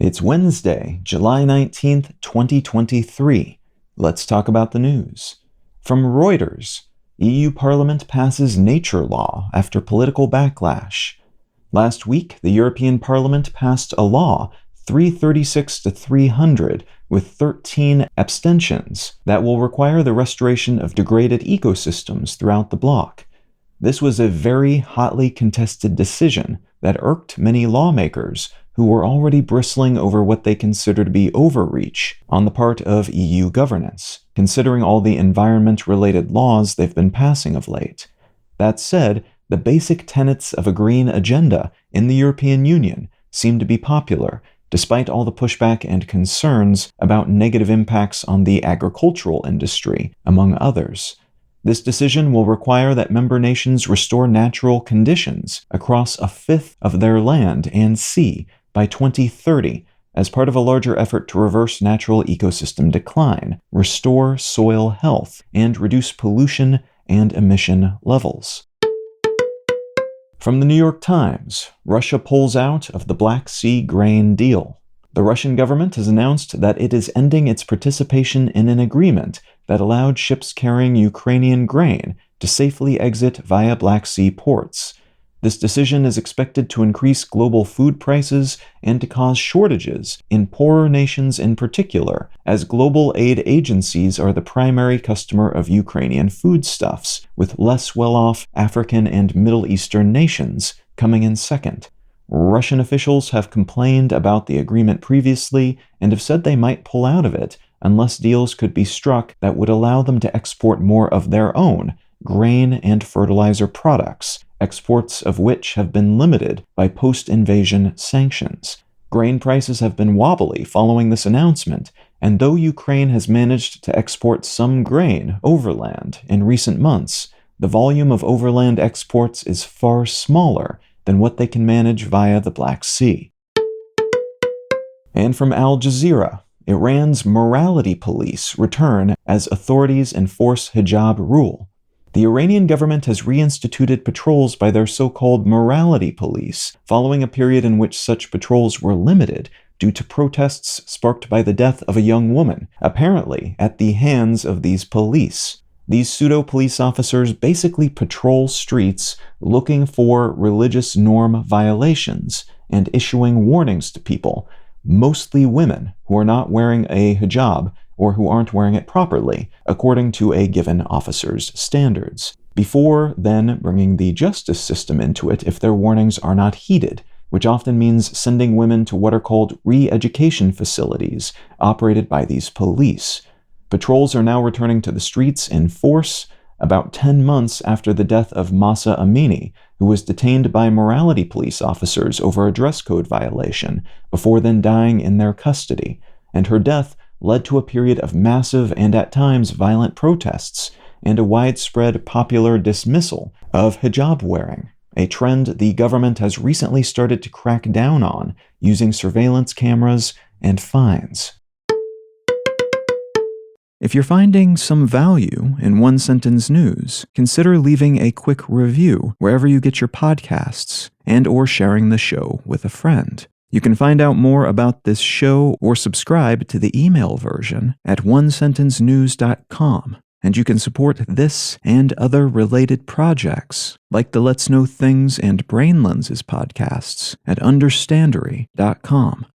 It's Wednesday, July 19th, 2023. Let's talk about the news. From Reuters, EU Parliament passes nature law after political backlash. Last week, the European Parliament passed a law, 336 to 300, with 13 abstentions, that will require the restoration of degraded ecosystems throughout the bloc. This was a very hotly contested decision that irked many lawmakers who were already bristling over what they consider to be overreach on the part of EU governance, considering all the environment-related laws they've been passing of late. That said, the basic tenets of a green agenda in the European Union seem to be popular, despite all the pushback and concerns about negative impacts on the agricultural industry, among others. This decision will require that member nations restore natural conditions across a fifth of their land and sea by 2030 as part of a larger effort to reverse natural ecosystem decline, restore soil health, and reduce pollution and emission levels. From the New York Times, Russia pulls out of the Black Sea grain deal. The Russian government has announced that it is ending its participation in an agreement that allowed ships carrying Ukrainian grain to safely exit via Black Sea ports. This decision is expected to increase global food prices and to cause shortages in poorer nations in particular, as global aid agencies are the primary customer of Ukrainian foodstuffs, with less well-off African and Middle Eastern nations coming in second. Russian officials have complained about the agreement previously and have said they might pull out of it unless deals could be struck that would allow them to export more of their own grain and fertilizer products, exports of which have been limited by post-invasion sanctions. Grain prices have been wobbly following this announcement, and though Ukraine has managed to export some grain overland in recent months, the volume of overland exports is far smaller than what they can manage via the Black Sea. And from Al Jazeera, Iran's morality police return as authorities enforce hijab rule. The Iranian government has reinstituted patrols by their so-called morality police, following a period in which such patrols were limited due to protests sparked by the death of a young woman, apparently at the hands of these police. These pseudo-police officers basically patrol streets looking for religious norm violations and issuing warnings to people, mostly women who are not wearing a hijab or who aren't wearing it properly, according to a given officer's standards, before then bringing the justice system into it if their warnings are not heeded, which often means sending women to what are called re-education facilities operated by these police. Patrols are now returning to the streets in force about 10 months after the death of Mahsa Amini, who was detained by morality police officers over a dress code violation, before then dying in their custody, and her death led to a period of massive and at times violent protests and a widespread popular dismissal of hijab wearing, a trend the government has recently started to crack down on using surveillance cameras and fines. If you're finding some value in One Sentence News, consider leaving a quick review wherever you get your podcasts and/or sharing the show with a friend. You can find out more about this show or subscribe to the email version at onesentencenews.com, and you can support this and other related projects, like the Let's Know Things and Brain Lenses podcasts at understandery.com.